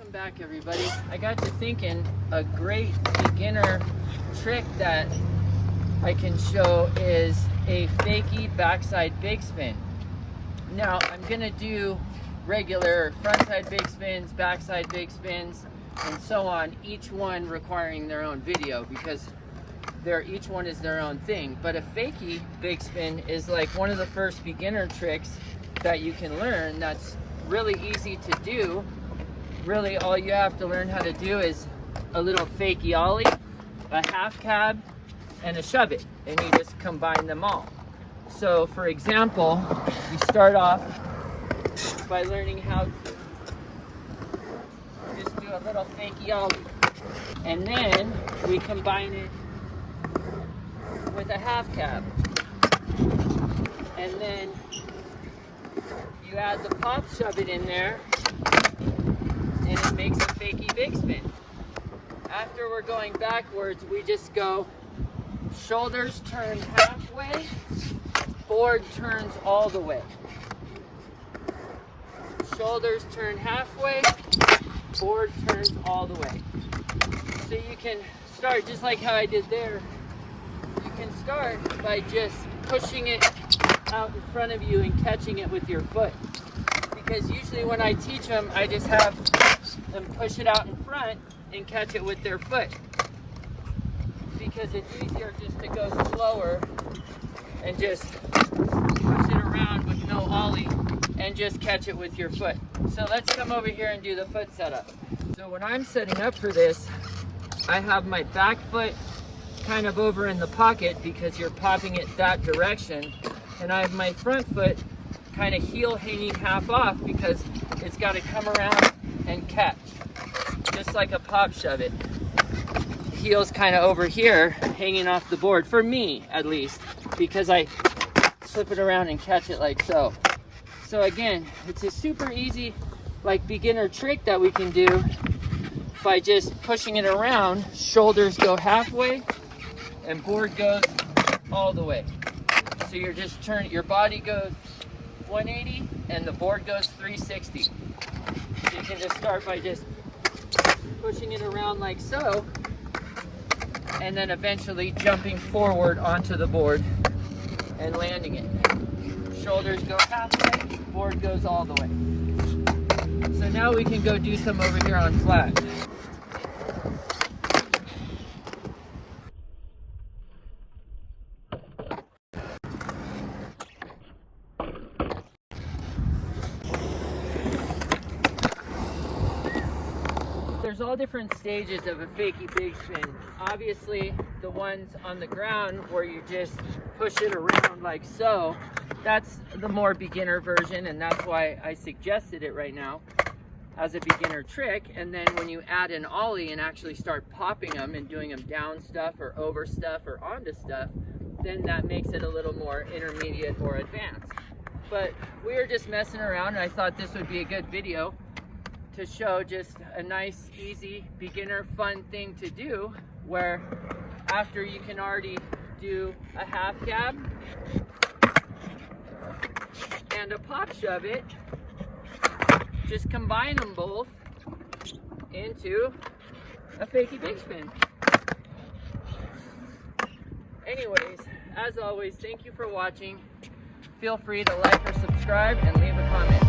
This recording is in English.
Welcome back, everybody. I got to thinking a great beginner trick that I can show is a fakie backside big spin. Now I'm gonna do regular frontside big spins, backside big spins, and so on, each one requiring their own video because each one is their own thing. But a fakie big spin is like one of the first beginner tricks that you can learn that's really easy to do. Really, all you have to learn how to do is a little fakie ollie, a half cab, and a shove it, and you just combine them all. So for example, you start off by learning how to just do a little fakie ollie, and then we combine it with a half cab, and then you add the pop shove it in there, and it makes a fakie big spin. After we're going backwards, we just go shoulders turn halfway, board turns all the way. Shoulders turn halfway, board turns all the way. So you can start just like how I did there. You can start by just pushing it out in front of you and catching it with your foot. Because usually when I teach them, I just have them push it out in front and catch it with their foot. Because it's easier just to go slower and just push it around with no ollie and just catch it with your foot. So let's come over here and do the foot setup. So when I'm setting up for this, I have my back foot kind of over in the pocket because you're popping it that direction. And I have my front foot kind of heel hanging half off because it's got to come around and catch, just like a pop shove it. Heel's kind of over here hanging off the board, for me at least, because I slip it around and catch it like so. So again, it's a super easy like beginner trick that we can do by just pushing it around. Shoulders go halfway and board goes all the way. So you're just turning, your body goes 180 and the board goes 360. So you can just start by just pushing it around like so, and then eventually jumping forward onto the board and landing it. Shoulders go halfway, board goes all the way. So now we can go do some over here on flat. There's all different stages of a fakie big spin. Obviously, the ones on the ground where you just push it around like so, that's the more beginner version, and that's why I suggested it right now as a beginner trick. And then when you add an ollie and actually start popping them and doing them down stuff or over stuff or onto stuff, then that makes it a little more intermediate or advanced. But we were just messing around, and I thought this would be a good video to show just a nice, easy, beginner, fun thing to do, where after you can already do a half cab and a pop shove it, just combine them both into a fakie big spin. Anyways, as always, thank you for watching. Feel free to like or subscribe and leave a comment.